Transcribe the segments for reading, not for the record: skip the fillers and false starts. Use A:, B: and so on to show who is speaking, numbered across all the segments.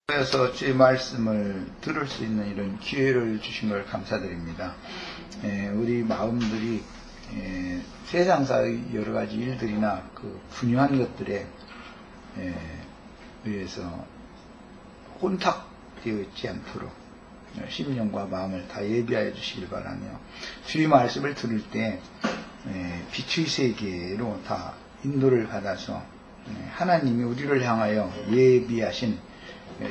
A: 그래서 주의 말씀을 들을 수 있는 이런 기회를 주신 걸 감사드립니다. 우리 마음들이 세상사의 여러 가지 일들이나 그 분유한 것들에 의해서 혼탁되어 있지 않도록 심령과 마음을 다 예비하여 주시길 바라며, 주의 말씀을 들을 때 빛의 세계로 다 인도를 받아서 하나님이 우리를 향하여 예비하신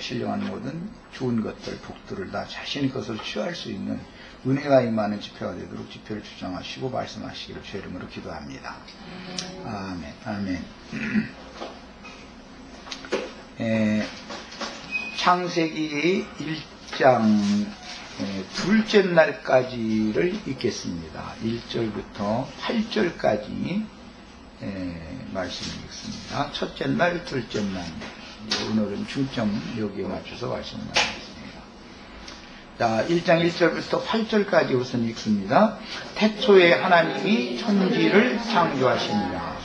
A: 신령한 모든 좋은 것들, 복들을 다 자신의 것으로 취할 수 있는 은혜가 임하는 집회가 되도록 집회를 주장하시고 말씀하시기를 주의 이름으로 기도합니다. 아멘. 아멘. 창세기 1장 둘째 날까지를 읽겠습니다. 1절부터 8절까지 말씀을 읽습니다. 첫째 날, 둘째 날. 오늘은 중점 여기에 맞춰서 말씀을 나누겠습니다. 자, 1장 1절부터 8절까지 우선 읽습니다. 태초에 하나님이 천지를 창조하시니라.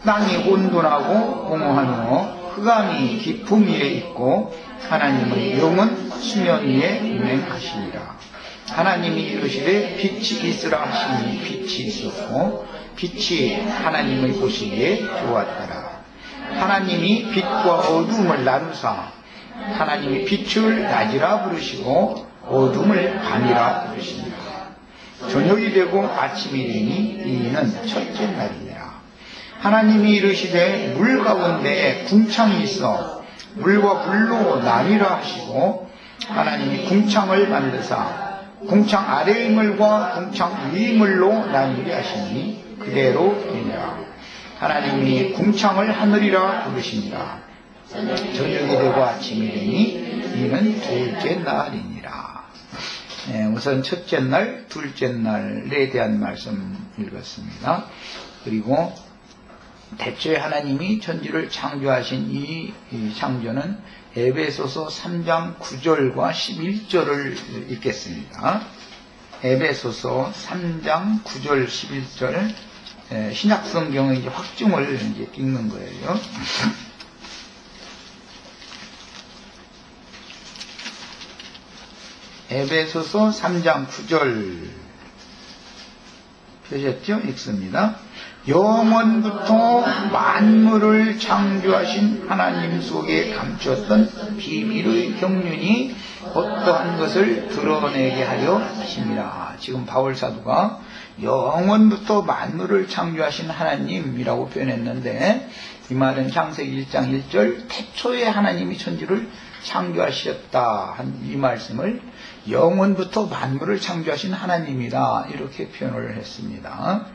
A: 땅이 혼돈하고 공허하며 흑암이 깊음 위에 있고 하나님의 영은 수면 위에 운행하시니라. 하나님이 이르시되 빛이 있으라 하시니 빛이 있었고 빛이 하나님의 보시기에 좋았더라. 하나님이 빛과 어둠을 나누사 하나님이 빛을 낮이라 부르시고 어둠을 밤이라 부르시니라. 저녁이 되고 아침이 되니 이는 첫째 날이니라. 하나님이 이르시되 물 가운데에 궁창이 있어 물과 불로 나뉘라 하시고 하나님이 궁창을 만드사 궁창 아래의 물과 궁창 위의 물로 나뉘게 하시니 그대로 되니라. 하나님이 궁창을 하늘이라 부르시니라. 저녁이 되고 아침이 되니 이는 둘째 날이니라. 우선 첫째 날, 둘째 날에 대한 말씀 읽었습니다. 그리고 태초에 하나님이 천지를 창조하신 이 창조는 에베소서 3장 9절과 11절을 읽겠습니다. 에베소서 3장 9절 11절 신약성경의 이제 확증을 이제 읽는 거예요. 에베소서 3장 9절 펴셨죠? 읽습니다. 영원부터 만물을 창조하신 하나님 속에 감추었던 비밀의 경륜이 어떠한 것을 드러내게 하려 하심이라. 지금 바울 사도가 영원부터 만물을 창조하신 하나님이라고 표현했는데, 이 말은 창세기 1장 1절 태초에 하나님이 천지를 창조하셨다 한 이 말씀을 영원부터 만물을 창조하신 하나님이다 이렇게 표현을 했습니다.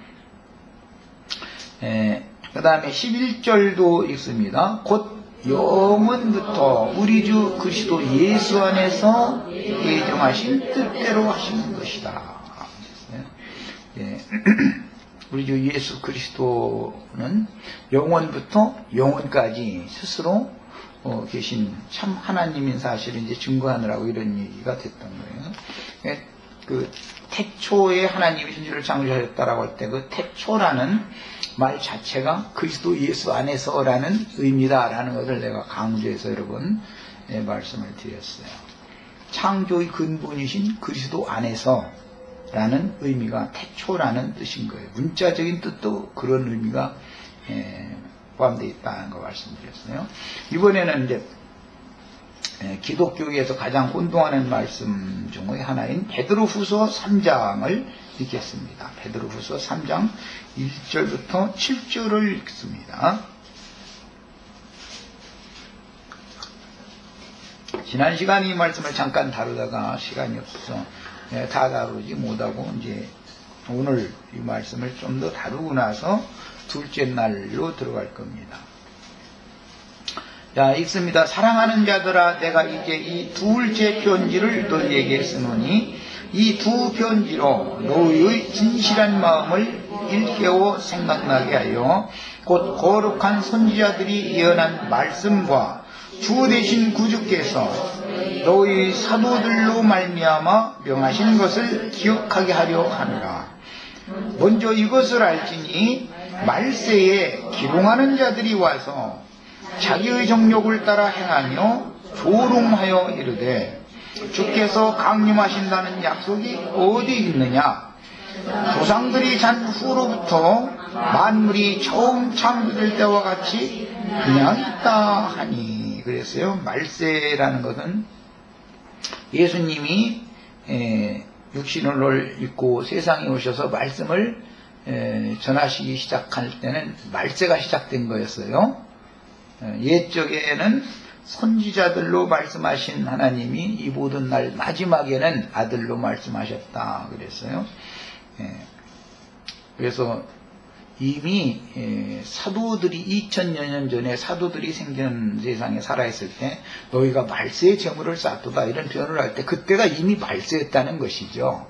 A: 그 다음에 11절도 읽습니다. 곧 영원부터 우리 주 그리스도 예수 안에서 예정하신 뜻대로 하시는 것이다. 우리 주 예수 그리스도는 영원부터 영원까지 스스로 계신 참 하나님인 사실을 이제 증거하느라고 이런 얘기가 됐던 거예요. 그 태초에 하나님이 천지를 창조하셨다라고 할 때 그 태초라는 말 자체가 그리스도 예수 안에서라는 의미다라는 것을 내가 강조해서 여러 번 말씀을 드렸어요. 창조의 근본이신 그리스도 안에서라는 의미가 태초라는 뜻인 거예요. 문자적인 뜻도 그런 의미가 포함되어 있다는 거 말씀드렸어요. 이번에는 이제 기독교에서 가장 혼동하는 말씀 중의 하나인 베드로후서 3장을 읽겠습니다. 베드로후서 3장 1절부터 7절을 읽습니다. 지난 시간에 이 말씀을 잠깐 다루다가 시간이 없어서 다 다루지 못하고 이제 오늘 이 말씀을 좀 더 다루고 나서 둘째 날로 들어갈 겁니다. 자, 읽습니다. 사랑하는 자들아, 내가 이제 이 둘째 편지를 너희에게 쓰노니 이 두 편지로 너희의 진실한 마음을 일깨워 생각나게 하여 곧 거룩한 선지자들이 예언한 말씀과 주 되신 구주께서 너희 사도들로 말미암아 명하신 것을 기억하게 하려 하노라. 먼저 이것을 알지니 말세에 기롱하는 자들이 와서 자기의 정욕을 따라 행하며 조롱하여 이르되 주께서 강림하신다는 약속이 어디 있느냐? 조상들이 잔 후로부터 만물이 처음 창조될 때와 같이 그냥 있다 하니. 그랬어요. 말세라는 것은 예수님이 육신을 입고 세상에 오셔서 말씀을 전하시기 시작할 때는 말세가 시작된 거였어요. 옛적에는 선지자들로 말씀하신 하나님이 이 모든 날 마지막에는 아들로 말씀하셨다 그랬어요. 그래서 이미 사도들이 2000여 년 전에 사도들이 생전 세상에 살아있을 때 너희가 말세의 재물을 쌓도다 이런 표현을 할 때 그때가 이미 말세였다는 것이죠.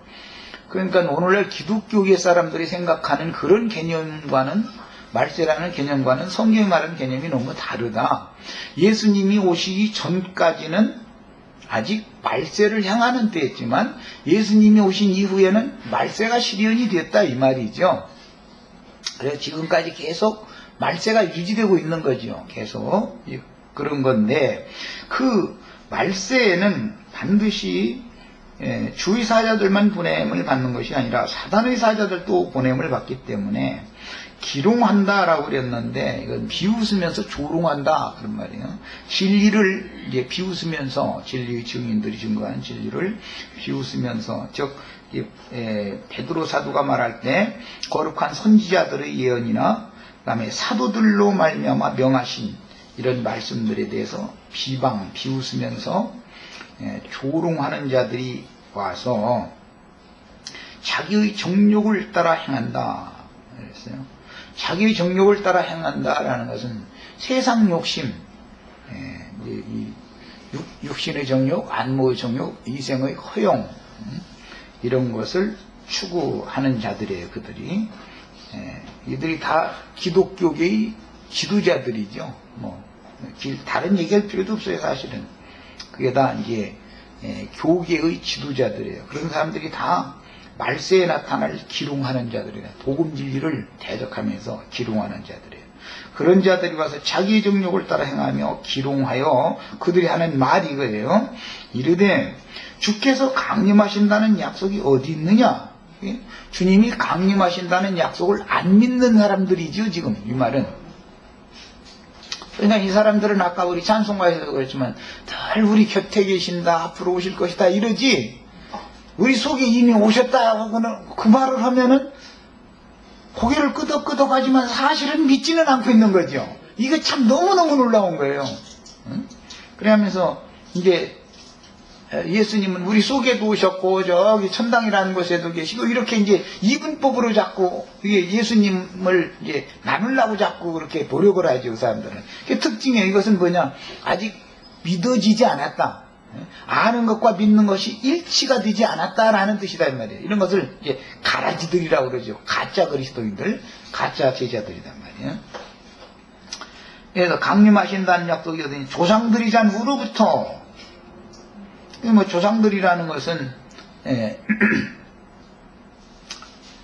A: 그러니까 오늘날 기독교계 사람들이 생각하는 그런 개념과는 말세라는 개념과는 성경이 말하는 개념이 너무 다르다. 예수님이 오시기 전까지는 아직 말세를 향하는 때였지만 예수님이 오신 이후에는 말세가 실현이 됐다 이 말이죠. 그래서 지금까지 계속 말세가 유지되고 있는 거죠. 계속 그런 건데 그 말세에는 반드시 주의 사자들만 보냄을 받는 것이 아니라 사단의 사자들도 보냄을 받기 때문에 기롱한다라고 그랬는데 이건 비웃으면서 조롱한다 그런 말이에요. 진리를 이제 비웃으면서 진리의 증인들이 증거한 진리를 비웃으면서 즉 베드로 사도가 말할 때 거룩한 선지자들의 예언이나 그다음에 사도들로 말미암아 명하신 이런 말씀들에 대해서 비웃으면서 조롱하는 자들이 와서 자기의 정욕을 따라 행한다 그랬어요. 자기의 정욕을 따라 행한다라는 것은 세상 욕심, 육신의 정욕, 안모의 정욕, 이생의 허용 이런 것을 추구하는 자들이에요. 그들이 이들이 다 기독교계의 지도자들이죠. 다른 얘기할 필요도 없어요. 사실은 그게 다 이제 교계의 지도자들이에요. 그런 사람들이 다 말세에 나타날 기롱하는 자들이에요. 복음 진리를 대적하면서 기롱하는 자들이에요. 그런 자들이 와서 자기 정욕을 따라 행하며 기롱하여 그들이 하는 말이 이거예요. 이르되 주께서 강림하신다는 약속이 어디 있느냐? 주님이 강림하신다는 약속을 안 믿는 사람들이죠. 지금 이 말은. 그러니까 이 사람들은 아까 우리 찬송가에서도 그랬지만 늘 우리 곁에 계신다 앞으로 오실 것이다 이러지 우리 속에 이미 오셨다 하고는 그 말을 하면은 고개를 끄덕끄덕 하지만 사실은 믿지는 않고 있는 거죠. 이거 참 너무너무 놀라운 거예요. 그러면서 이제 예수님은 우리 속에도 오셨고 저기 천당이라는 곳에도 계시고 이렇게 이제 이분법으로 자꾸 예수님을 이제 나누려고 자꾸 그렇게 노력을 하죠. 그 사람들은. 그 특징이에요. 이것은 뭐냐? 아직 믿어지지 않았다. 아는 것과 믿는 것이 일치가 되지 않았다라는 뜻이다 이 말이에요. 이런 것을 이제 가라지들이라고 그러죠. 가짜 그리스도인들, 가짜 제자들이란 말이에요. 그래서 강림하신다는 약속이 어디니 조상들이 잔 후로부터 조상들이라는 것은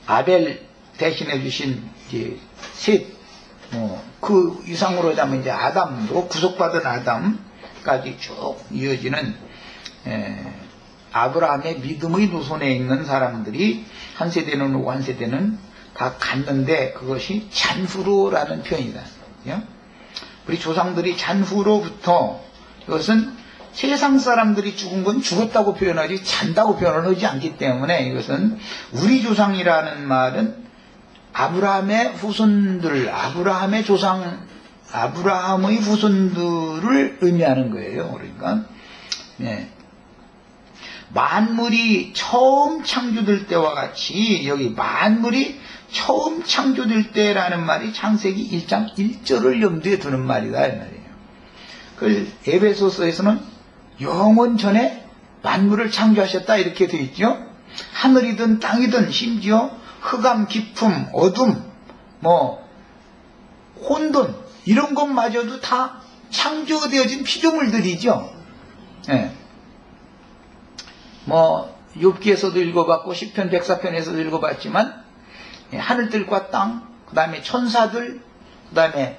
A: 아벨 대신해 주신 셋, 그 이상으로 하면 이제 아담도 구속받은 아담까지 쭉 이어지는 아브라함의 믿음의 노선에 있는 사람들이 한 세대는 오고 한 세대는 다 갔는데 그것이 잔후로라는 표현이다. 우리 조상들이 잔후로부터 이것은 세상 사람들이 죽은 건 죽었다고 표현하지 잔다고 표현을 하지 않기 때문에 이것은 우리 조상이라는 말은 아브라함의 후손들, 아브라함의 조상, 아브라함의 후손들을 의미하는 거예요. 그러니까 만물이 처음 창조될 때와 같이 여기 만물이 처음 창조될 때라는 말이 창세기 1장 1절을 염두에 두는 말이다 이 말이에요. 그 에베소서에서는 영원 전에 만물을 창조하셨다 이렇게 되어 있죠. 하늘이든 땅이든 심지어 흑암, 깊음, 어둠, 혼돈 이런 것마저도 다 창조되어진 피조물들이죠. 욥기에서도 읽어봤고 시편 104편에서도 읽어봤지만 하늘들과 땅, 그 다음에 천사들, 그 다음에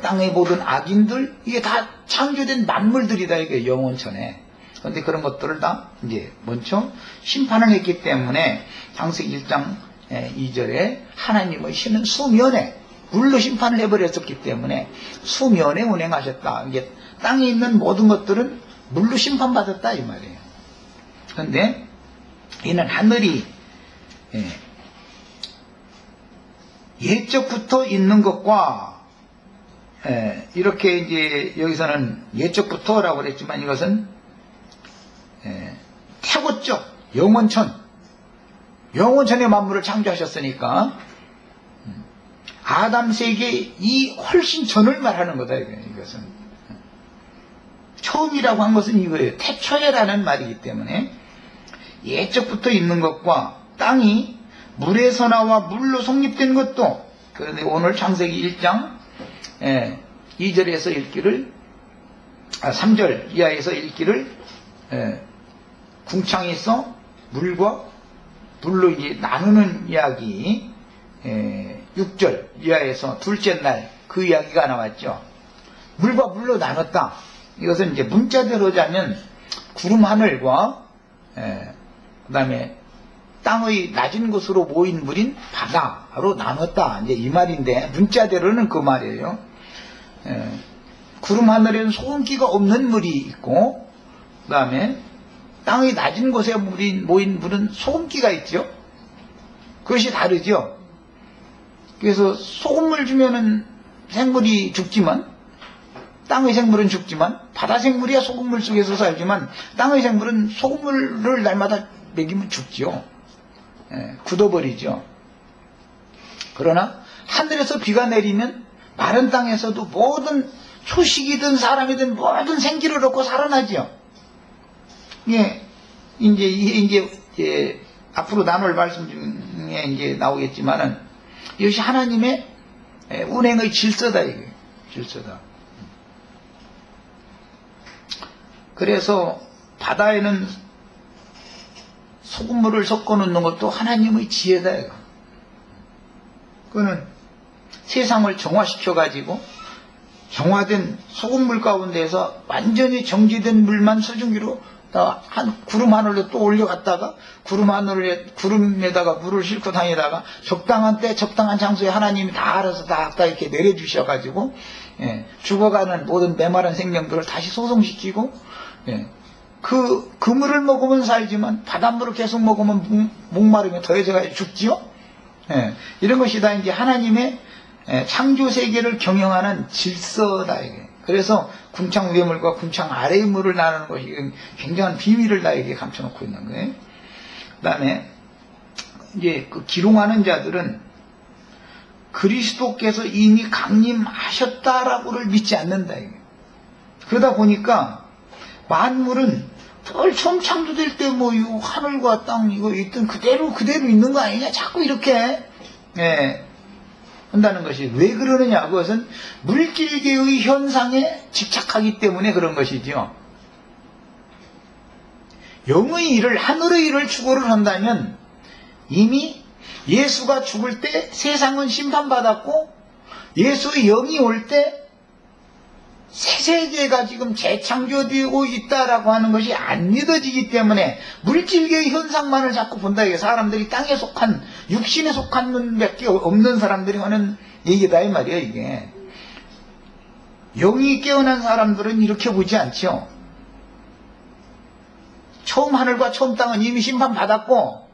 A: 땅의 모든 악인들, 이게 다 창조된 만물들이다, 이게 영원천에. 그런데 그런 것들을 다 이제 먼저 심판을 했기 때문에 창세기 1장 2절에 하나님의 신은 수면에 물로 심판을 해버렸었기 때문에 수면에 운행하셨다. 이게 땅에 있는 모든 것들은 물로 심판받았다 이 말이에요. 그런데 이는 하늘이 예적부터 있는 것과 이렇게 이제 여기서는 예적부터라고 그랬지만 이것은 태고적 영원천의 만물을 창조하셨으니까 아담 세계 이 훨씬 전을 말하는 거다. 이것은 처음이라고 한 것은 이거예요. 태초에라는 말이기 때문에 예적부터 있는 것과 땅이 물에서 나와 물로 성립된 것도, 그런데 오늘 창세기 1장 2절에서 읽기를 3절 이하에서 읽기를 궁창에서 물과 물로 이제 나누는 이야기 6절 이하에서 둘째 날 그 이야기가 나왔죠. 물과 물로 나눴다. 이것은 이제 문자대로 하자면 구름 하늘과 그 다음에 땅의 낮은 곳으로 모인 물인 바다로 나눴다. 이제 이 말인데 문자대로는 그 말이에요. 구름 하늘에는 소금기가 없는 물이 있고 그 다음에 땅의 낮은 곳에 모인 물은 소금기가 있죠. 그것이 다르죠. 그래서 소금물 주면은 생물이 죽지만, 땅의 생물은 죽지만, 바다 생물이야 소금물 속에서 살지만 땅의 생물은 소금물을 날마다 먹이면 죽죠. 굳어버리죠. 그러나 하늘에서 비가 내리면 마른 땅에서도 모든 초식이든 사람이든 모든 생기를 얻고 살아나죠. 예, 이제 앞으로 나눌 말씀 중에 이제 나오겠지만은 이것이 하나님의 운행의 질서다, 이게. 질서다. 그래서 바다에는 소금물을 섞어 놓는 것도 하나님의 지혜다, 이거. 그거는 세상을 정화시켜 가지고 정화된 소금물 가운데에서 완전히 정지된 물만 수증기로 한 구름 하늘로 또 올려갔다가 구름에다가 물을 싣고 다니다가 적당한 때 적당한 장소에 하나님이 다 알아서 다 이렇게 내려주셔가지고 죽어가는 모든 메마른 생명들을 다시 소성시키고 그 물을 먹으면 살지만 바닷물을 계속 먹으면 목마름이 더해져서 죽지요. 이런 것이 다 이제 하나님의 창조 세계를 경영하는 질서다, 이게. 그래서 궁창 위의 물과 궁창 아래의 물을 나누는 것이 굉장한 비밀을 나에게 감춰놓고 있는 거예요. 그 다음에 이제 그 기롱하는 자들은 그리스도께서 이미 강림하셨다라고를 믿지 않는다, 이게. 그러다 보니까 만물은 덜 처음 창조될 때 뭐 이 하늘과 땅 이거 있던 그대로 있는 거 아니냐, 자꾸 이렇게 한다는 것이 왜 그러느냐, 그것은 물질계의 현상에 집착하기 때문에 그런 것이죠. 영의 일을, 하늘의 일을 추구를 한다면 이미 예수가 죽을 때 세상은 심판받았고 예수의 영이 올 때 새 세계가 지금 재창조되고 있다라고 하는 것이 안 믿어지기 때문에 물질계의 현상만을 자꾸 본다. 이게 사람들이 땅에 속한, 육신에 속한 분밖에 없는 사람들이 하는 얘기다 이 말이에요, 이게. 영이 깨어난 사람들은 이렇게 보지 않죠. 처음 하늘과 처음 땅은 이미 심판받았고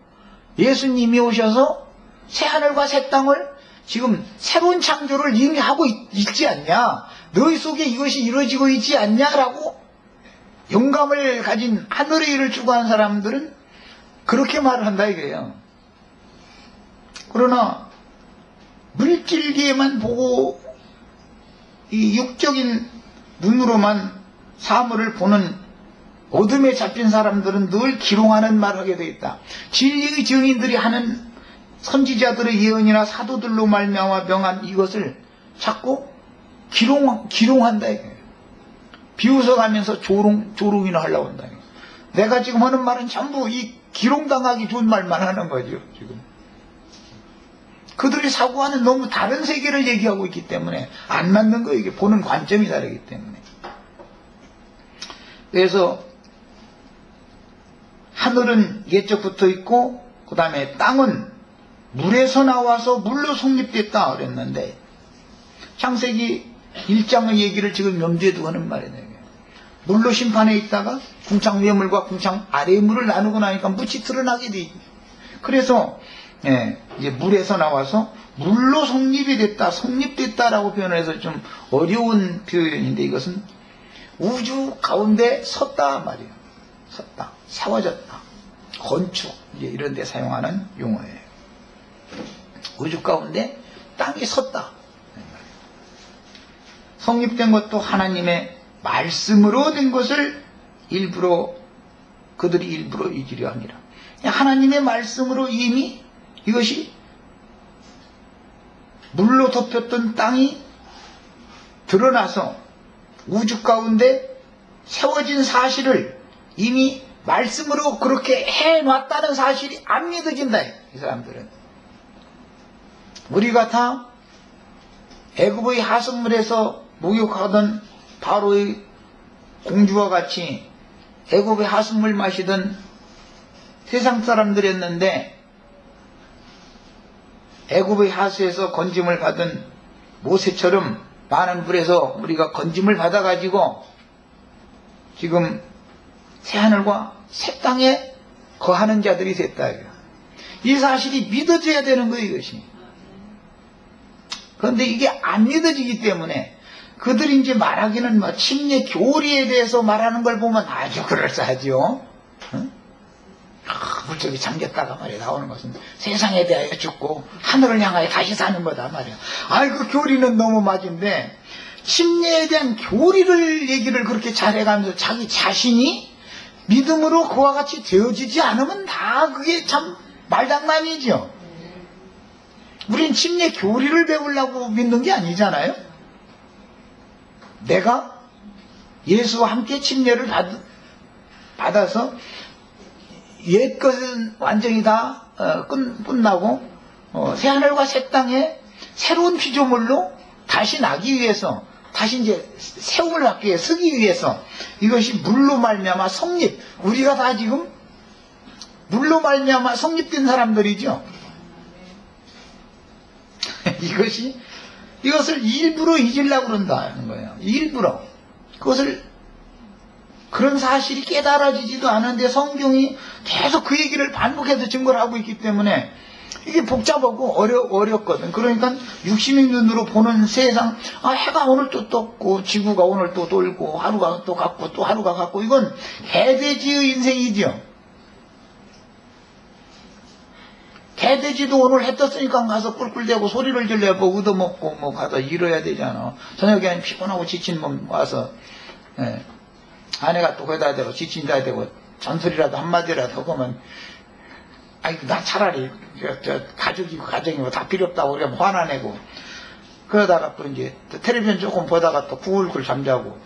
A: 예수님이 오셔서 새 하늘과 새 땅을 지금 새로운 창조를 이미 하고 있지 않냐, 너희 속에 이것이 이루어지고 있지 않냐라고 영감을 가진 하늘의 일을 추구하는 사람들은 그렇게 말을 한다 이거예요. 그러나 물질계만 보고 이 육적인 눈으로만 사물을 보는 어둠에 잡힌 사람들은 늘 기롱하는 말을 하게 되어 있다. 진리의 증인들이 하는 선지자들의 예언이나 사도들로 말미암아 명한 이것을 자꾸 기롱한다. 비웃어가면서 조롱이나 하려고 한다. 내가 지금 하는 말은 전부 이 기롱당하기 좋은 말만 하는 거죠, 지금. 그들이 사고하는 너무 다른 세계를 얘기하고 있기 때문에 안 맞는 거예요. 이게 보는 관점이 다르기 때문에. 그래서 하늘은 옛적부터 있고 그 다음에 땅은 물에서 나와서 물로 성립됐다 그랬는데 창세기 1장의 얘기를 지금 염두에 두고 하는 말이에요. 물로 심판해 있다가 궁창 위의 물과 궁창 아래의 물을 나누고 나니까 묻이 드러나게 돼. 그래서 이제 물에서 나와서 물로 성립이 됐다, 성립됐다라고 표현을 해서 좀 어려운 표현인데 이것은 우주 가운데 섰다 말이에요. 섰다, 세워졌다, 건축 이런 데 사용하는 용어예요. 우주 가운데 땅이 섰다. 성립된 것도 하나님의 말씀으로 된 것을 그들이 일부러 잊으려 합니다. 하나님의 말씀으로 이미 이것이 물로 덮였던 땅이 드러나서 우주 가운데 세워진 사실을 이미 말씀으로 그렇게 해놨다는 사실이 안 믿어진다. 이 사람들은. 우리가 다 애굽의 하수물에서 목욕하던 바로의 공주와 같이 애굽의 하수물 마시던 세상 사람들이었는데 애굽의 하수에서 건짐을 받은 모세처럼 많은 불에서 우리가 건짐을 받아가지고 지금 새하늘과 새 땅에 거하는 자들이 됐다. 이 사실이 믿어져야 되는 거예요, 이것이. 그런데 이게 안 믿어지기 때문에 그들이 이제 말하기는 뭐 침례 교리에 대해서 말하는 걸 보면 아주 그럴싸하죠. 응? 물속에 잠겼다가 말이야 나오는 것은 세상에 대하여 죽고 하늘을 향하여 다시 사는 거다 말이야. 그 교리는 너무 맞은데 침례에 대한 교리를 얘기를 그렇게 잘해가면서 자기 자신이 믿음으로 그와 같이 되어지지 않으면 다 그게 참 말장난이죠. 우린 침례 교리를 배우려고 믿는 게 아니잖아요. 내가 예수와 함께 침례를 받아서 옛 것은 완전히 다 끝나고 새하늘과 새 땅에 새로운 피조물로 다시 나기 위해서 다시 이제 세움을 받기 위해 서기 위해서 이것이 물로 말미암아 성립, 우리가 다 지금 물로 말미암아 성립된 사람들이죠. 이것을 일부러 잊으려고 그런다는 거예요. 일부러. 그것을 그런 사실이 깨달아지지도 않은데 성경이 계속 그 얘기를 반복해서 증거를 하고 있기 때문에 이게 복잡하고 어렵거든. 그러니까 육신의 눈으로 보는 세상, 해가 오늘 또 떴고 지구가 오늘 또 돌고 하루가 또 갔고 또 하루가 갔고 이건 개돼지의 인생이죠. 개돼지도 오늘 해 떴으니까 가서 꿀꿀대고 소리를 질러고 얻어먹고 뭐 가서 일해야 되잖아. 저녁에 피곤하고 지친 몸 와서 아내가 또 거기다 대고 지친다 대고 잔소리라도 한마디라도 하고면 나 차라리 가정이고 다 필요 없다고 그러면 화나내고 그러다가 또 이제 텔레비전 조금 보다가 또 굴굴 잠자고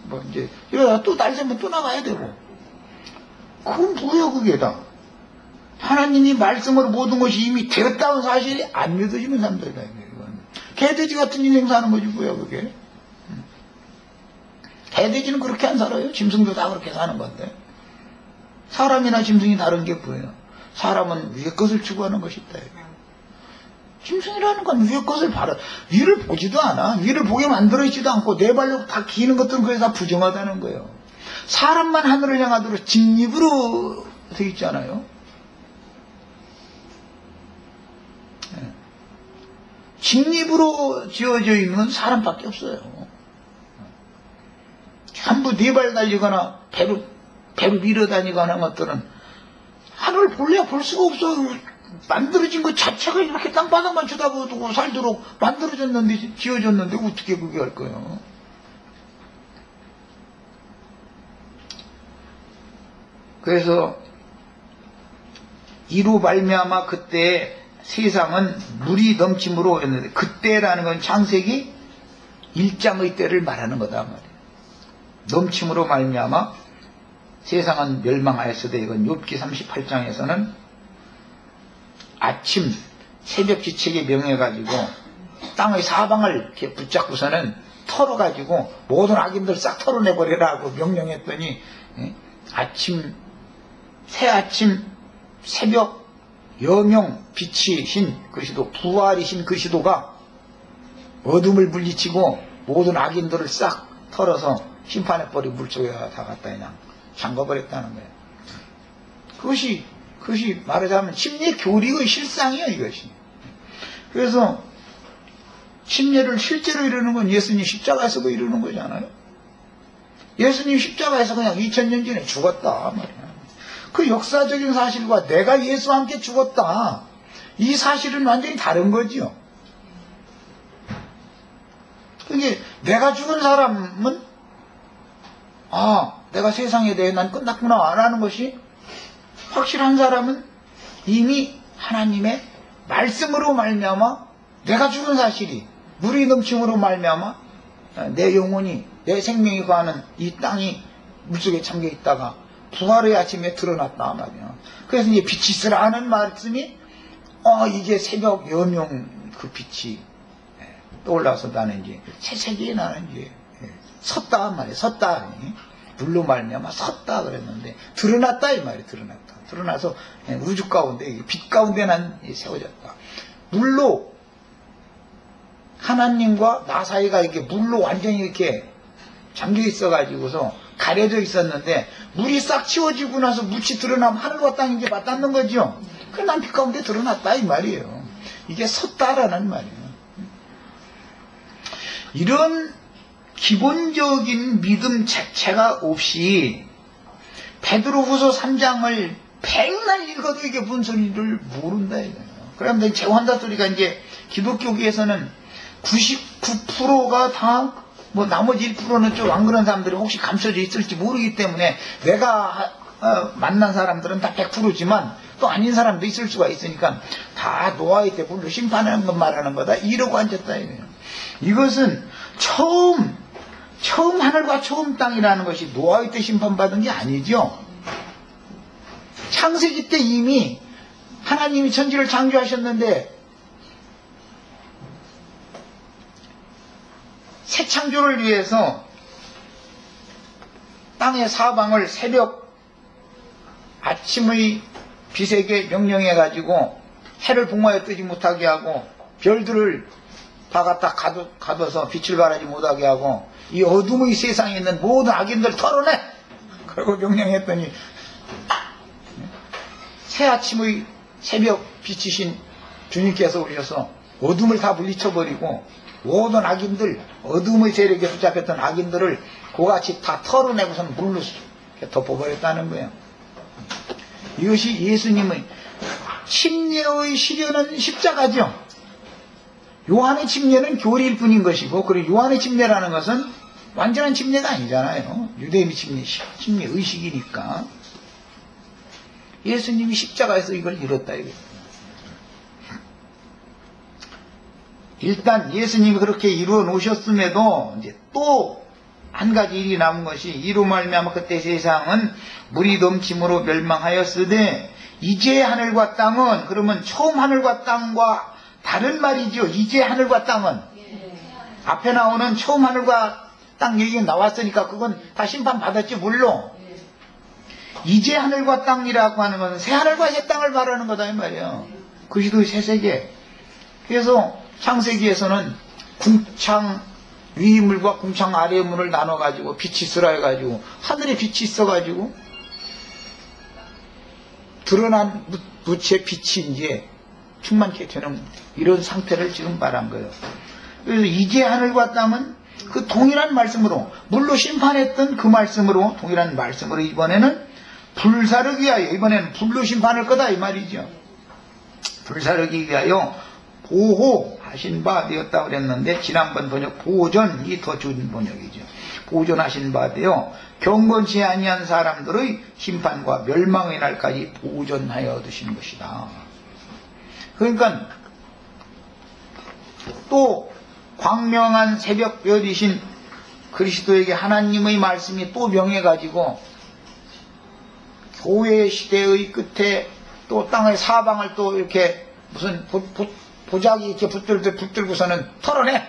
A: 뭐 이제 이러다가 또 날 새면 또 나가야 되고 그건 뭐야 그게 다. 하나님이 말씀으로 모든 것이 이미 되었다는 사실이 안 믿어지는 사람들이다. 개돼지 같은 인생 사는 거지 뭐야 그게. 개돼지는 그렇게 안 살아요. 짐승도 다 그렇게 사는 건데. 사람이나 짐승이 다른 게 뭐예요. 사람은 위의 것을 추구하는 것이다. 짐승이라는 건 위의 것을 바라. 위를 보지도 않아. 위를 보게 만들어 있지도 않고 내 발로 다 기는 것들은 그래서 다 부정하다는 거예요. 사람만 하늘을 향하도록 직립으로 되어 있잖아요. 직립으로 지어져 있는 건 사람밖에 없어요. 전부 네 발 달리거나 배로 밀어다니거나 하는 것들은 하늘을 볼래야 볼 수가 없어. 만들어진 것 자체가 이렇게 땅바닥만 쳐다보고 살도록 만들어졌는데 지어졌는데 어떻게 그게 할 거예요. 그래서 이로 말미암아 그때 세상은 물이 넘침으로 했는데 그때라는 건 창세기 1장의 때를 말하는 거다 말이에요. 넘침으로 말미암아 세상은 멸망하였으되 이건 욥기 38장에서는 아침 새벽 지책에 명해가지고 땅의 사방을 이렇게 붙잡고서는 털어가지고 모든 악인들 싹 털어내버리라고 명령했더니 새 아침 새벽 여명 빛이신 그리스도, 부활이신 그리스도가 어둠을 물리치고 모든 악인들을 싹 털어서 심판해버리고 물속에 다 갔다 그냥 잠가버렸다는 거예요. 그것이 말하자면 침례 교리의 실상이에요, 이것이. 그래서 침례를 실제로 이루는 건 예수님 십자가에서 이루는 거잖아요. 예수님 십자가에서 그냥 2000년 전에 죽었다 말이야. 그 역사적인 사실과 내가 예수와 함께 죽었다, 이 사실은 완전히 다른 거지요. 그게 내가 죽은 사람은 내가 세상에 대해 난 끝났구나 라는 것이 확실한 사람은 이미 하나님의 말씀으로 말미암아 내가 죽은 사실이 물이 넘침으로 말미암아 내 영혼이, 내 생명이 거하는 이 땅이 물속에 잠겨 있다가 부활의 아침에 드러났다 말이야. 그래서 이제 빛이 있으라 하는 말씀이 이게 새벽 여명 그 빛이 떠올라서 나는 이제 새세기에 나는 이제 섰다 말이야. 섰다, 물로 말미암아 섰다 그랬는데 드러났다 이 말이. 드러나서 우주 가운데 빛 가운데 난 세워졌다. 물로 하나님과 나 사이가 이렇게 물로 완전히 이렇게 잠겨 있어 가지고서 가려져 있었는데 물이 싹 치워지고 나서 물이 드러나면 하늘과 땅이 이제 맞닿는 거죠. 그래 난 빛 가운데 드러났다 이 말이에요. 이게 섰다라는 말이에요. 이런 기본적인 믿음 자체가 없이 베드로후서 3장을 백날 읽어도 이게 무슨 소리를 모른다 이거예요. 그러면 재환다 소리가 이제 기독교계에서는 99%가 다 나머지 1%는 좀 안 그런 사람들이 혹시 감춰져 있을지 모르기 때문에 내가 만난 사람들은 다 100%지만 또 아닌 사람도 있을 수가 있으니까 다 노아의 때 불로 심판하는 것 말하는 거다 이러고 앉았다 이거예요. 이것은 처음 하늘과 처음 땅이라는 것이 노아의 때 심판받은 게 아니죠. 창세기 때 이미 하나님이 천지를 창조하셨는데 새 창조를 위해서 땅의 사방을 새벽 아침의 빛에게 명령해 가지고 해를 봉하여 뜨지 못하게 하고 별들을 다 갖다 가둬서 빛을 발하지 못하게 하고 이 어둠의 세상에 있는 모든 악인들 털어내! 그러고 명령했더니 새 아침의 새벽 빛이신 주님께서 오셔서 어둠을 다 물리쳐버리고 모든 악인들, 어둠의 세력에 붙잡혔던 악인들을 그같이 다 털어내고서는 물로 덮어버렸다는 거예요. 이것이 예수님의 침례의 시련은 십자가죠. 요한의 침례는 교리일 뿐인 것이고, 그리고 요한의 침례라는 것은 완전한 침례가 아니잖아요. 유대인의 침례 의식이니까. 예수님이 십자가에서 이걸 이뤘다 이거예요. 일단 예수님이 그렇게 이루어 놓으셨음에도 이제 또 한 가지 일이 남은 것이 이로 말미암아 그때 세상은 물이 넘침으로 멸망하였으되 이제 하늘과 땅은, 그러면 처음 하늘과 땅과 다른 말이죠. 이제 하늘과 땅은 앞에 나오는 처음 하늘과 땅 얘기가 나왔으니까 그건 다 심판받았지 물론. 이제 하늘과 땅이라고 하는 것은 새 하늘과 새 땅을 말하는 거다 이 말이에요. 그리스도의 새 세계. 그래서 창세기에서는 궁창 위의 물과 궁창 아래의 물을 나눠가지고 빛이 있으라 해가지고 하늘에 빛이 있어가지고 드러난 무치의 빛이 이제 충만케 되는 이런 상태를 지금 말한 거예요. 그래서 이제 하늘과 땅은 그 동일한 말씀으로, 물로 심판했던 그 말씀으로, 동일한 말씀으로 이번에는 불사르기 위하여, 이번에는 불로 심판할 거다 이 말이죠. 불사르기 위하여 보호하신 바 되었다고 그랬는데 지난번 번역 보존이 더 좋은 번역이죠. 보존하신 바 되어 경건치 아니한 사람들의 심판과 멸망의 날까지 보존하여 두신 것이다. 그러니까 또 광명한 새벽별이신 그리스도에게 하나님의 말씀이 또 명해가지고 교회 시대의 끝에 또 땅의 사방을 또 이렇게 무슨 보자기 이렇게 붙들고서는 털어내!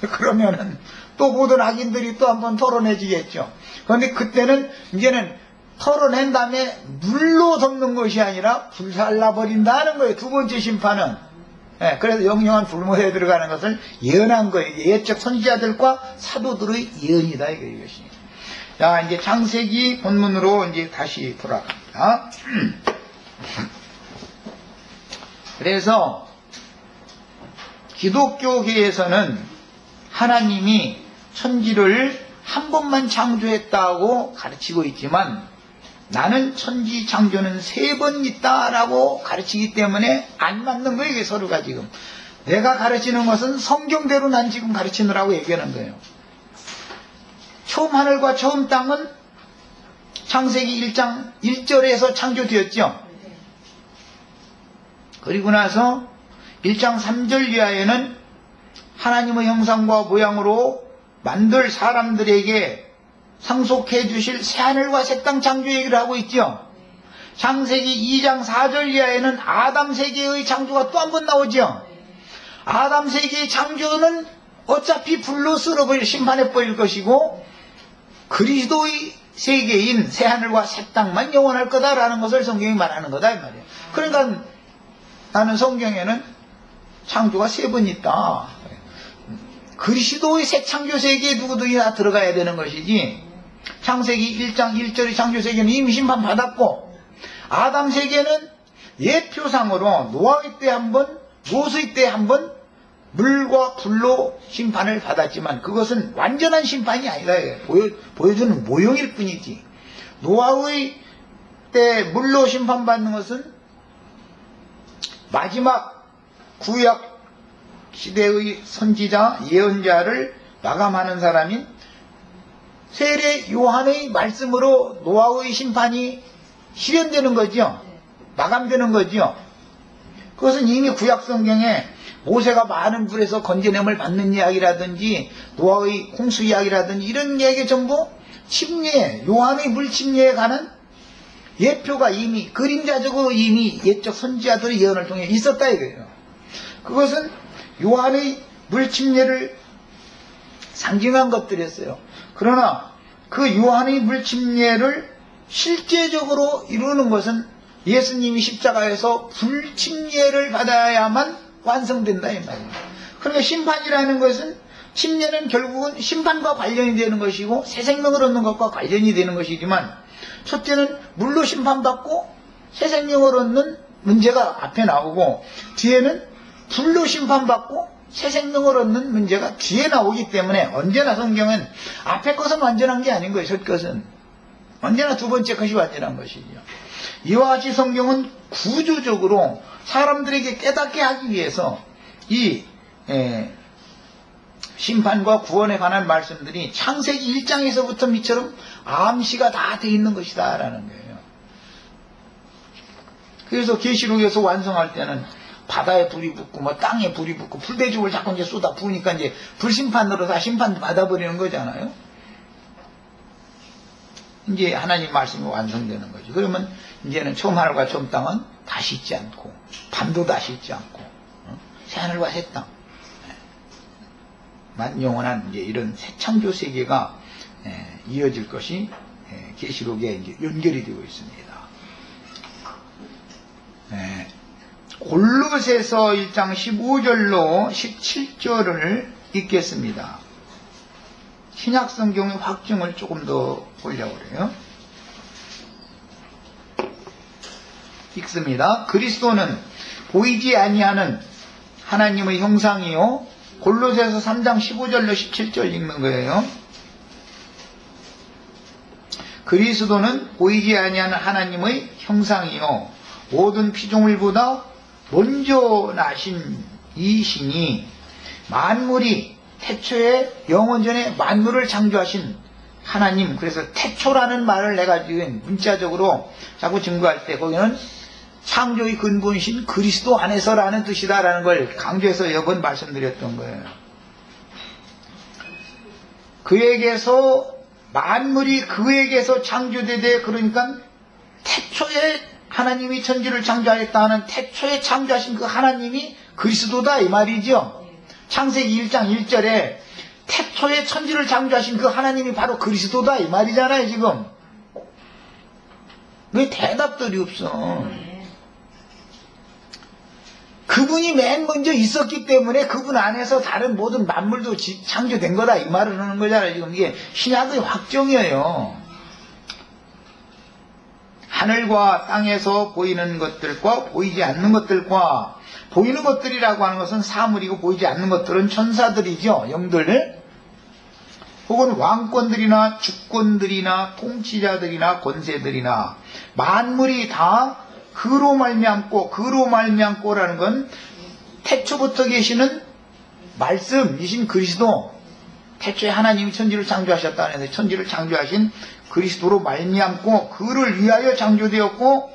A: 그러면은 또 모든 악인들이 또 한번 털어내지겠죠. 그런데 그때는 이제는 털어낸 다음에 물로 덮는 것이 아니라 불살라버린다는 거예요. 두 번째 심판은. 예, 그래서 영영한 불모에 들어가는 것을 예언한 거예요. 예적 선지자들과 사도들의 예언이다 이것이. 자, 이제 창세기 본문으로 이제 다시 돌아갑니다. 그래서 기독교계에서는 하나님이 천지를 한 번만 창조했다고 가르치고 있지만 나는 천지 창조는 3번 있다라고 가르치기 때문에 안 맞는 거예요. 이게 서로가 지금. 내가 가르치는 것은 성경대로 난 지금 가르치느라고 얘기하는 거예요. 처음 하늘과 처음 땅은 창세기 1장 1절에서 창조되었죠. 그리고 나서 1장 3절 이하에는 하나님의 형상과 모양으로 만들 사람들에게 상속해 주실 새하늘과 새 땅 창조 얘기를 하고 있죠. 창세기 2장 4절 이하에는 아담 세계의 창조가 또 한 번 나오죠. 아담 세계의 창조는 어차피 불로 쓸어버릴 심판해 버릴 것이고 그리스도의 세계인 새하늘과 새 땅만 영원할 거다라는 것을 성경이 말하는 거다 이 말이에요. 그러니까 나는 성경에는 창조가 3번 있다. 그리스도의 새 창조 세계에 누구든지 다 들어가야 되는 것이지 창세기 1장 1절의 창조 세계는 이미 심판 받았고 아담 세계는 예표상으로 노아의 때 한 번, 롯의 때 한 번 물과 불로 심판을 받았지만 그것은 완전한 심판이 아니다. 보여주는 모형일 뿐이지. 노아의 때 물로 심판받는 것은 마지막 구약 시대의 선지자, 예언자를 마감하는 사람인 세례 요한의 말씀으로 노아의 심판이 실현되는 거죠. 마감되는 거죠. 그것은 이미 구약 성경에 모세가 많은 불에서 건져냄을 받는 이야기라든지 노아의 홍수 이야기라든지 이런 이야기 전부 침례, 요한의 물 침례에 관한 예표가 이미 그림자적으로 이미 옛적 선지자들의 예언을 통해 있었다 이거예요. 그것은 요한의 물 침례를 상징한 것들이었어요. 그러나 그 요한의 물 침례를 실제적으로 이루는 것은 예수님이 십자가에서 불 침례를 받아야만 완성된다 이 말이에요. 그러니까 심판이라는 것은 침례는 결국은 심판과 관련이 되는 것이고 새 생명을 얻는 것과 관련이 되는 것이지만 첫째는 물로 심판받고 새 생명을 얻는 문제가 앞에 나오고 뒤에는 불로 심판받고 새 생명을 얻는 문제가 뒤에 나오기 때문에 언제나 성경은 앞에 것은 완전한 게 아닌 거예요. 첫 것은 언제나 두 번째 것이 완전한 것이죠. 이와 같이 성경은 구조적으로 사람들에게 깨닫게 하기 위해서 이 심판과 구원에 관한 말씀들이 창세기 1장에서부터 미처럼 암시가 다 돼 있는 것이다 라는 거예요. 그래서 계시록에서 완성할 때는 바다에 불이 붙고 뭐 땅에 불이 붙고 불대죽을 자꾸 이제 쏟아 부으니까 이제 불심판으로 다 심판 받아버리는 거잖아요. 이제 하나님 말씀이 완성되는 거죠. 그러면 이제는 처음 하늘과 처음 땅은 다시 있지 않고 밤도 다시 있지 않고 새 하늘과 새 땅 만 영원한 이제 이런 새 창조 세계가 이어질 것이 계시록에 이제 연결이 되고 있습니다. 골로새서 1장 15절로 17절을 읽겠습니다. 신약성경의 확증을 조금 더 보려고 그래요. 읽습니다. 그리스도는 보이지 아니하는 하나님의 형상이요. 골로새서 3장 15절로 17절 읽는 거예요. 그리스도는 보이지 아니하는 하나님의 형상이요. 모든 피조물보다 먼저 나신 이신이 만물이 태초에 영원전에 만물을 창조하신 하나님, 그래서 태초라는 말을 내가 지금 문자적으로 자꾸 증거할 때 거기는 창조의 근본이신 그리스도 안에서라는 뜻이다라는 걸 강조해서 여러 번 말씀드렸던 거예요. 그에게서 만물이 그에게서 창조되되 그러니까 태초에 하나님이 천지를 창조하였다 하는 태초에 창조하신 그 하나님이 그리스도다 이 말이죠. 창세기 1장 1절에 태초에 천지를 창조하신 그 하나님이 바로 그리스도다 이 말이잖아요 지금. 왜 대답들이 없어? 그분이 맨 먼저 있었기 때문에 그분 안에서 다른 모든 만물도 창조된 거다 이 말을 하는 거잖아요 지금. 이게 신약의 확정이에요. 하늘과 땅에서 보이는 것들과 보이지 않는 것들과, 보이는 것들이라고 하는 것은 사물이고 보이지 않는 것들은 천사들이죠. 영들. 혹은 왕권들이나 주권들이나 통치자들이나 권세들이나 만물이 다 그로 말미암고라는 건 태초부터 계시는 말씀이신 그리스도, 태초에 하나님이 천지를 창조하셨다는 데서 천지를 창조하신 그리스도로 말미암고 그를 위하여 창조되었고,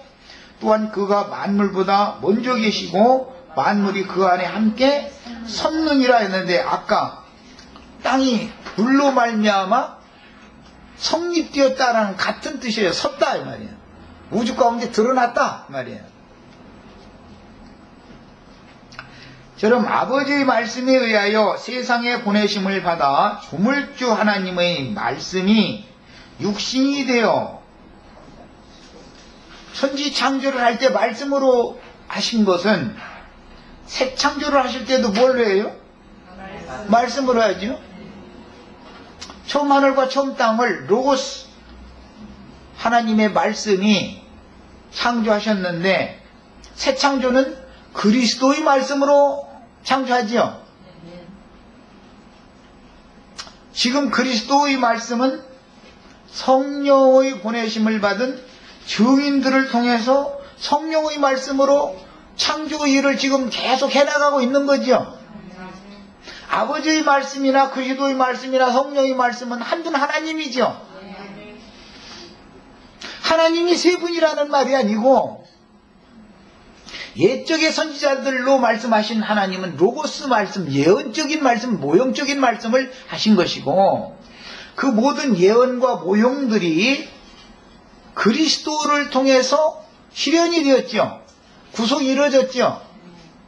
A: 또한 그가 만물보다 먼저 계시고 만물이 그 안에 함께 섰느니라 했는데, 아까 땅이 불로 말미암아 성립되었다라는 같은 뜻이에요. 섰다 이 말이에요. 우주 가운데 드러났다 이 말이에요. 저럼 아버지의 말씀에 의하여 세상에 보내심을 받아 조물주 하나님의 말씀이 육신이 되어, 천지 창조를 할 때 말씀으로 하신 것은 새 창조를 하실 때도 뭘로 해요? 말씀으로 하죠. 처음 하늘과 처음 땅을 로고스 하나님의 말씀이 창조하셨는데, 새 창조는 그리스도의 말씀으로 창조하지요. 지금 그리스도의 말씀은 성령의 보내심을 받은 증인들을 통해서 성령의 말씀으로 창조의 일을 지금 계속 해나가고 있는 거죠. 아버지의 말씀이나 그리스도의 말씀이나 성령의 말씀은 한 분 하나님이죠. 하나님이 세 분이라는 말이 아니고, 옛적의 선지자들로 말씀하신 하나님은 로고스 말씀, 예언적인 말씀, 모형적인 말씀을 하신 것이고, 그 모든 예언과 모형들이 그리스도를 통해서 실현이 되었죠. 구속이 이루어졌죠.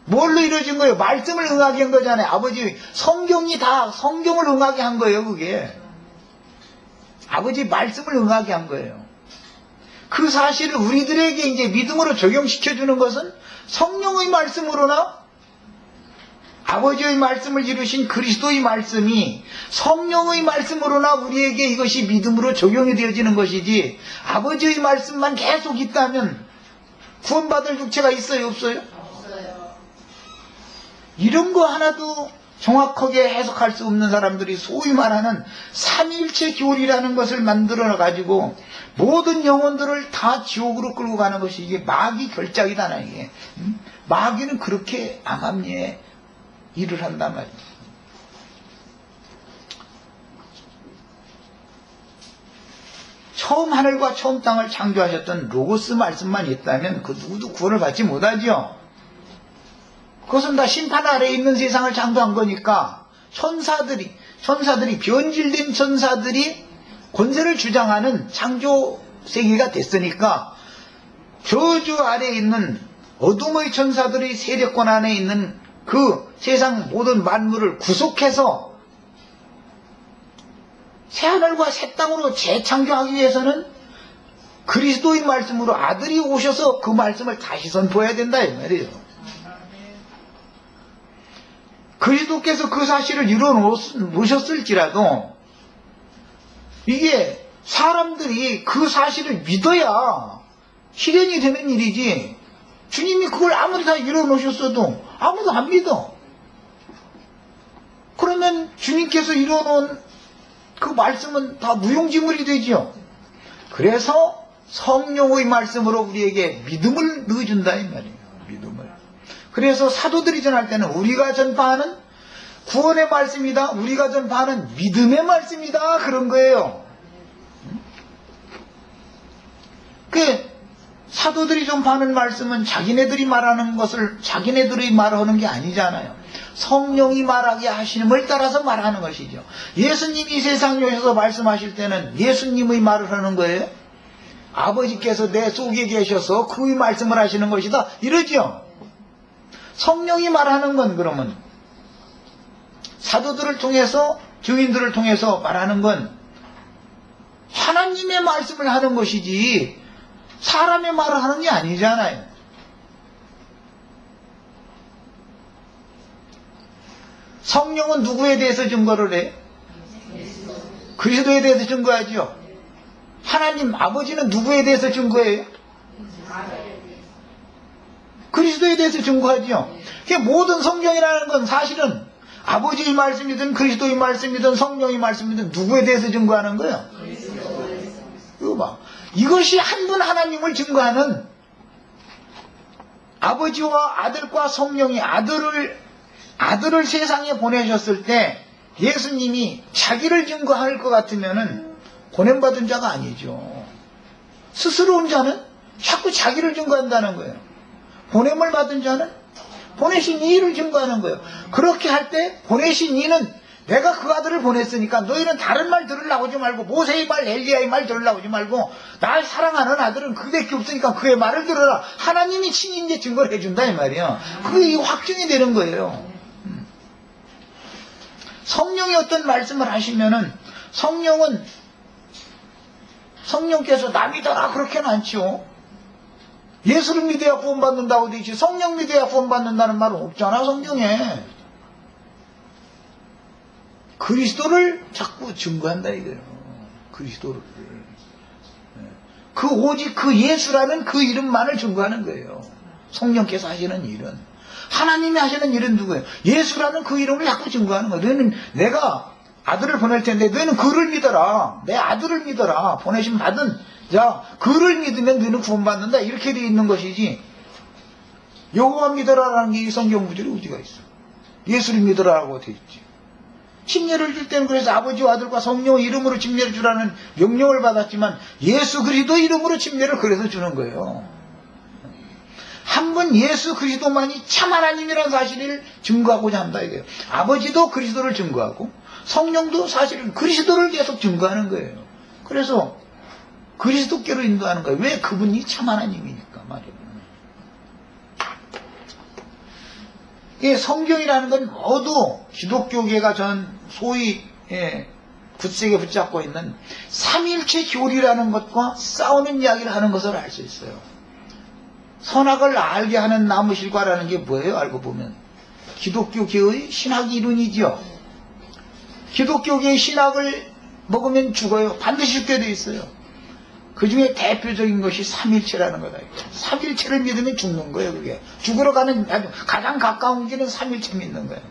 A: 뭘로 이루어진 거예요? 말씀을 응하게 한 거잖아요. 아버지 성경이 다 성경을 응하게 한 거예요. 그게 아버지 말씀을 응하게 한 거예요. 그 사실을 우리들에게 이제 믿음으로 적용시켜 주는 것은 성령의 말씀으로나 아버지의 말씀을 이루신 그리스도의 말씀이 성령의 말씀으로나 우리에게 이것이 믿음으로 적용이 되어지는 것이지, 아버지의 말씀만 계속 있다면 구원받을 육체가 있어요? 없어요? 없어요. 이런 거 하나도 정확하게 해석할 수 없는 사람들이 소위 말하는 삼위일체 교리라는 것을 만들어 가지고 모든 영혼들을 다 지옥으로 끌고 가는 것이 이게 마귀 결작이다. 이게 마귀는 그렇게 암암리에 일을 한단 말이에요. 처음 하늘과 처음 땅을 창조하셨던 로고스 말씀만 있다면 그 누구도 구원을 받지 못하죠. 그것은 다 심판 아래에 있는 세상을 창조한 거니까 천사들이 변질된 천사들이 권세를 주장하는 창조 세계가 됐으니까, 저주 아래에 있는 어둠의 천사들의 세력권 안에 있는 그 세상 모든 만물을 구속해서 새하늘과 새 땅으로 재창조하기 위해서는 그리스도의 말씀으로 아들이 오셔서 그 말씀을 다시 선포해야 된다 이 말이에요. 그리스도께서 그 사실을 이루어놓으셨을지라도 이게 사람들이 그 사실을 믿어야 실현이 되는 일이지, 주님이 그걸 아무리 다 이루어놓으셨어도 아무도 안 믿어. 그러면 주님께서 이루어놓은 그 말씀은 다 무용지물이 되지요. 그래서 성령의 말씀으로 우리에게 믿음을 넣어준다 이 말이에요. 믿음을. 그래서 사도들이 전할 때는 우리가 전파하는 구원의 말씀이다, 우리가 전파하는 믿음의 말씀이다, 그런 거예요. 그 사도들이 전파하는 말씀은 자기네들이 말하는 것을 자기네들이 말하는 게 아니잖아요. 성령이 말하게 하시는을 따라서 말하는 것이죠. 예수님이 세상에 오셔서 말씀하실 때는 예수님의 말을 하는 거예요? 아버지께서 내 속에 계셔서 그 말씀을 하시는 것이다. 이러죠. 성령이 말하는 건 그러면 사도들을 통해서 증인들을 통해서 말하는 건 하나님의 말씀을 하는 것이지 사람의 말을 하는 게 아니잖아요. 성령은 누구에 대해서 증거를 해? 그리스도에 대해서 증거하죠. 하나님 아버지는 누구에 대해서 증거해요? 그리스도에 대해서 증거하죠. 모든 성경이라는 건 사실은 아버지의 말씀이든 그리스도의 말씀이든 성령의 말씀이든 누구에 대해서 증거하는 거예요? 이거 봐. 이것이 한 분 하나님을 증거하는 아버지와 아들과 성령이 아들을 세상에 보내셨을 때 예수님이 자기를 증거할 것 같으면은 보냄받은 자가 아니죠. 스스로 온 자는 자꾸 자기를 증거한다는 거예요. 보냄을 받은 자는 보내신 이를 증거하는 거예요. 그렇게 할 때 보내신 이는 내가 그 아들을 보냈으니까 너희는 다른 말 들으려고 하지 말고 모세의 말 엘리야의 말 들으려고 하지 말고 날 사랑하는 아들은 그밖에 없으니까 그의 말을 들어라. 하나님이 친히 이제 증거를 해준다 이 말이에요. 그게 확증이 되는 거예요. 성령이 어떤 말씀을 하시면은 성령께서 나 믿어라 그렇게는 않죠. 예수를 믿어야 구원받는다고 되지 성령 믿어야 구원받는다는 말은 없잖아 성경에. 그리스도를 자꾸 증거한다 이거예요. 그리스도를. 오직 그 예수라는 그 이름만을 증거하는 거예요. 성령께서 하시는 일은. 하나님이 하시는 일은 누구예요? 예수라는 그 이름을 자꾸 증거하는 거예요. 너희는 내가 아들을 보낼 텐데 너희는 그를 믿어라. 내 아들을 믿어라. 보내심 받은 자 그를 믿으면 너희는 구원받는다. 이렇게 되어 있는 것이지 여호와 믿어라라는 게 이 성경 구절에 어디가 있어. 예수를 믿어라라고 되어 있지. 침례를 줄 때는 그래서 아버지와 아들과 성령 이름으로 침례를 주라는 명령을 받았지만 예수 그리스도 이름으로 침례를 그래서 주는 거예요. 한 분 예수 그리스도만이 참 하나님이라는 사실을 증거하고자 한다 이거예요. 아버지도 그리스도를 증거하고 성령도 사실은 그리스도를 계속 증거하는 거예요. 그래서 그리스도께로 인도하는 거예요. 왜? 그분이 참 하나님이니까 말이에요. 이 성경이라는 건 모두 기독교계가 전 소위 굳세게 붙잡고 있는 삼일체 교리라는 것과 싸우는 이야기를 하는 것을 알 수 있어요. 선악을 알게 하는 나무실과라는 게 뭐예요? 알고 보면 기독교계의 신학 이론이죠. 기독교계의 신학을 먹으면 죽어요. 반드시 죽게 돼 있어요. 그 중에 대표적인 것이 삼일체라는 거다. 삼일체를 믿으면 죽는 거예요. 그게 죽으러 가는 가장 가까운 길은 삼일체 믿는 거예요.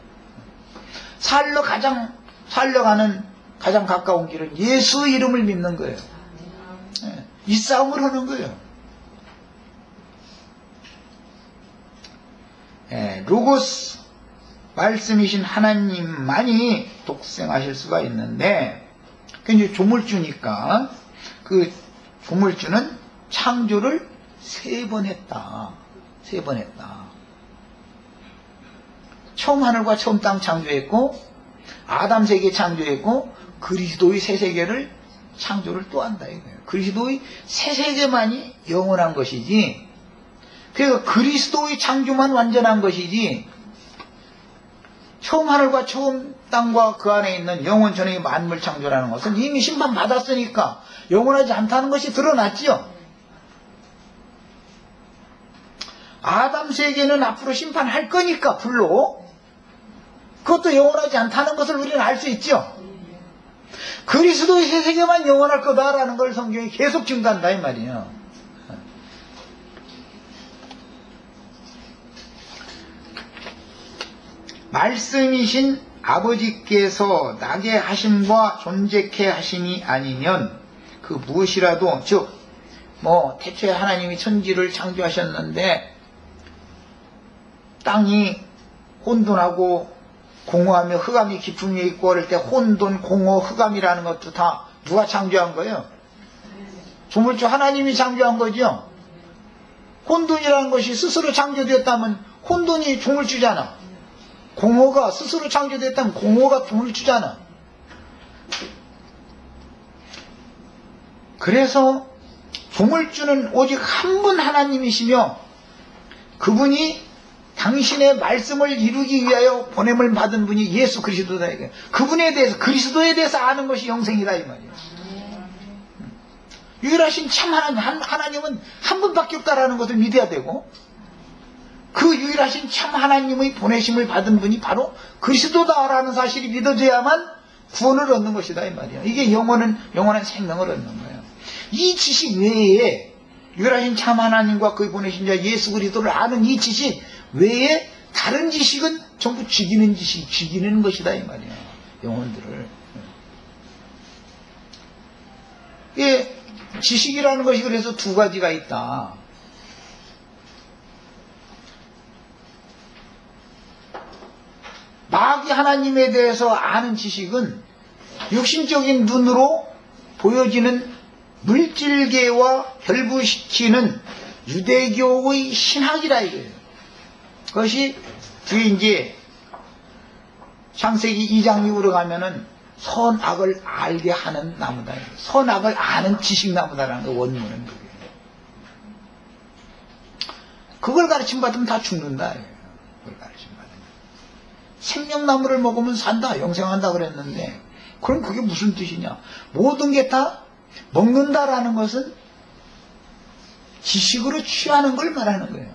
A: 살려가는 가장 가까운 길은 예수 이름을 믿는 거예요. 이 싸움을 하는 거예요. 로고스 말씀이신 하나님만이 독생하실 수가 있는데 이제 조물주니까 그 조물주는 창조를 3번 했다. 3번 했다. 처음 하늘과 처음 땅 창조했고 아담 세계 창조했고 그리스도의 새 세계를 창조를 또 한다 이거예요. 그리스도의 새 세계만이 영원한 것이지 그래서 그리스도의 창조만 완전한 것이지 처음 하늘과 처음 땅과 그 안에 있는 영원전의 만물 창조라는 것은 이미 심판받았으니까 영원하지 않다는 것이 드러났지요. 아담 세계는 앞으로 심판할 거니까 불로 그것도 영원하지 않다는 것을 우리는 알 수 있죠. 그리스도의 새 세계만 영원할 거다라는 걸 성경이 계속 증거한다 이 말이에요. 말씀이신 아버지께서 나게 하심과 존재케 하심이 아니면 그 무엇이라도 즉 태초에 하나님이 천지를 창조하셨는데 땅이 혼돈하고 공허하며 흑암이 깊은 위에 있고 그럴 때 혼돈, 공허, 흑암이라는 것도 다 누가 창조한 거예요? 조물주 하나님이 창조한 거죠. 혼돈이라는 것이 스스로 창조되었다면 혼돈이 조물주잖아. 공허가 스스로 창조됐다면 공허가 조물주잖아. 그래서 복을 주는 오직 한 분 하나님이시며 그분이 당신의 말씀을 이루기 위하여 보냄을 받은 분이 예수 그리스도다. 그분에 대해서, 그리스도에 대해서 아는 것이 영생이다 이 말이에요. 유일하신 참 하나님은 한 분밖에 없다라는 것을 믿어야 되고, 그 유일하신 참 하나님의 보내심을 받은 분이 바로 그리스도다라는 사실이 믿어져야만 구원을 얻는 것이다 이 말이에요. 이게 영원한 생명을 얻는 거예요. 이 지식 외에, 유일하신 참 하나님과 그의 보내신 자 예수 그리스도를 아는 이 지식 외에 다른 지식은 전부 죽이는 지식, 죽이는 것이다 이 말이에요. 영혼들을. 예, 지식이라는 것이 그래서 두 가지가 있다. 마귀 하나님에 대해서 아는 지식은 육신적인 눈으로 보여지는 물질계와 결부시키는 유대교의 신학이라 이거예요. 그것이 뒤에 이제 창세기 2장 이후로 가면은 선악을 알게 하는 나무다. 선악을 아는 지식나무다라는 거, 원문은 그게. 그걸 가르침 받으면 다 죽는다. 그걸 가르침 받으면. 생명나무를 먹으면 산다, 영생한다 그랬는데, 그럼 그게 무슨 뜻이냐? 모든 게 다 먹는다라는 것은 지식으로 취하는 걸 말하는 거예요.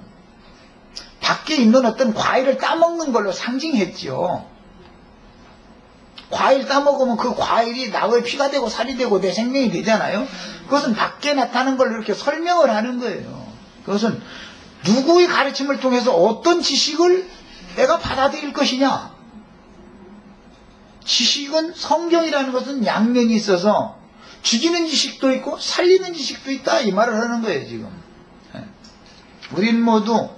A: 밖에 있는 어떤 과일을 따먹는 걸로 상징했죠. 과일 따먹으면 그 과일이 나의 피가 되고 살이 되고 내 생명이 되잖아요. 그것은 밖에 나타나는 걸로 이렇게 설명을 하는 거예요. 그것은 누구의 가르침을 통해서 어떤 지식을 내가 받아들일 것이냐. 지식은, 성경이라는 것은 양면이 있어서 죽이는 지식도 있고 살리는 지식도 있다 이 말을 하는 거예요 지금. 우린 모두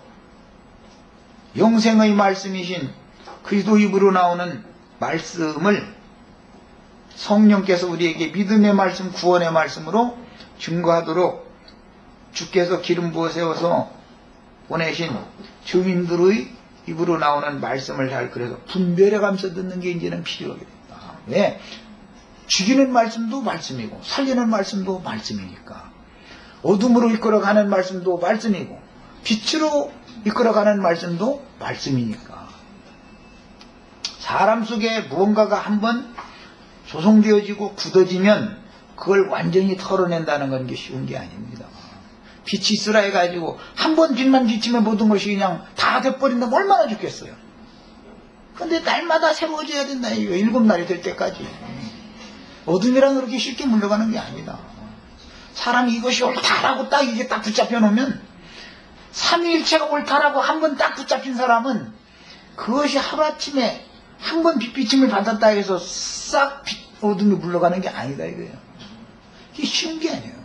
A: 영생의 말씀이신 그리스도 입으로 나오는 말씀을 성령께서 우리에게 믿음의 말씀, 구원의 말씀으로 증거하도록 주께서 기름 부어 세워서 보내신 증인들의 입으로 나오는 말씀을 잘, 그래서 분별해가면서 듣는 게 이제는 필요하게 된다. 왜? 죽이는 말씀도 말씀이고 살리는 말씀도 말씀이니까, 어둠으로 이끌어가는 말씀도 말씀이고 빛으로 이끌어가는 말씀도 말씀이니까, 사람 속에 무언가가 한번 조성되어지고 굳어지면 그걸 완전히 털어낸다는 건 게 쉬운 게 아닙니다. 빛이 있으라 해가지고 한번 빛만 비치면 모든 것이 그냥 다 돼버린다면 얼마나 좋겠어요. 근데 날마다 새로워져야 된다 이거. 7날이 될 때까지. 어둠이란 그렇게 쉽게 물러가는 게 아니다. 사람이 이것이 옳다라고 딱 이게 딱 붙잡혀 놓으면, 삼위일체가 옳다라고 한번 딱 붙잡힌 사람은 그것이 하루아침에 한번 빛비침을 받았다 해서 싹 어둠이 물러가는 게 아니다 이거예요. 이게 쉬운 게 아니에요.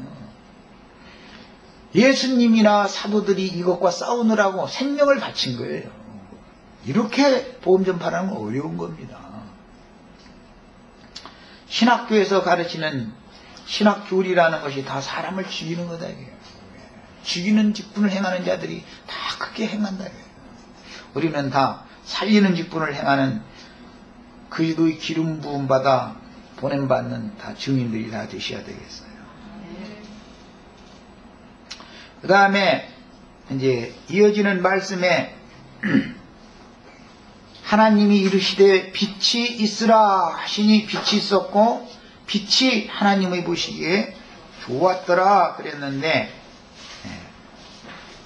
A: 예수님이나 사도들이 이것과 싸우느라고 생명을 바친 거예요. 이렇게 보험전파라는 건 어려운 겁니다. 신학교에서 가르치는 신학교리라는 것이 다 사람을 죽이는 거다 이거예요. 죽이는 직분을 행하는 자들이 다 그렇게 행한다 이거예요. 우리는 다 살리는 직분을 행하는 그리스도의 기름 부음 받아 보냄 받는 다 증인들이 다 되셔야 되겠어요. 그 다음에 이제 이어지는 말씀에 하나님이 이르시되 빛이 있으라 하시니 빛이 있었고 빛이 하나님의 보시기에 좋았더라 그랬는데,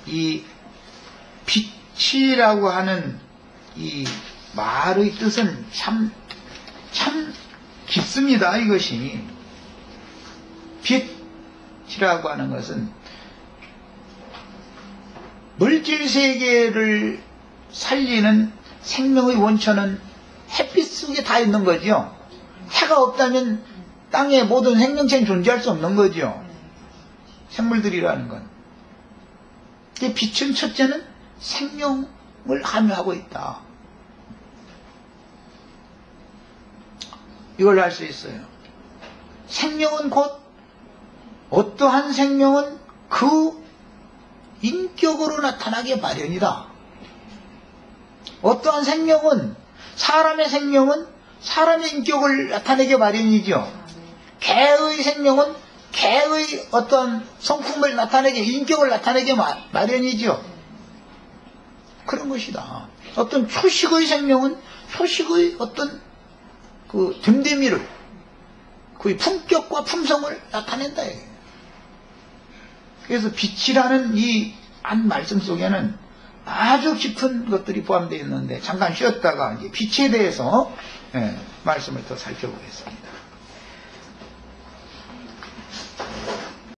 A: 이 빛이라고 하는 이 말의 뜻은 참 깊습니다. 이것이 빛이라고 하는 것은 물질 세계를 살리는 생명의 원천은 햇빛 속에 다 있는 거죠. 해가 없다면 땅에 모든 생명체는 존재할 수 없는 거죠. 생물들이라는 건. 빛은 첫째는 생명을 함유하고 있다. 이걸 알 수 있어요. 생명은 곧, 어떠한 생명은 그 인격으로 나타나게 마련이다. 어떠한 생명은, 사람의 생명은 사람의 인격을 나타내게 마련이죠. 개의 생명은 개의 어떤 성품을 나타내게, 인격을 나타내게 마련이죠. 그런 것이다. 어떤 초식의 생명은 초식의 어떤 그 됨됨이를, 그의 품격과 품성을 나타낸다. 그래서 빛이라는 이 한 말씀 속에는 아주 깊은 것들이 포함되어 있는데, 잠깐 쉬었다가 이제 빛에 대해서 말씀을 더 살펴보겠습니다.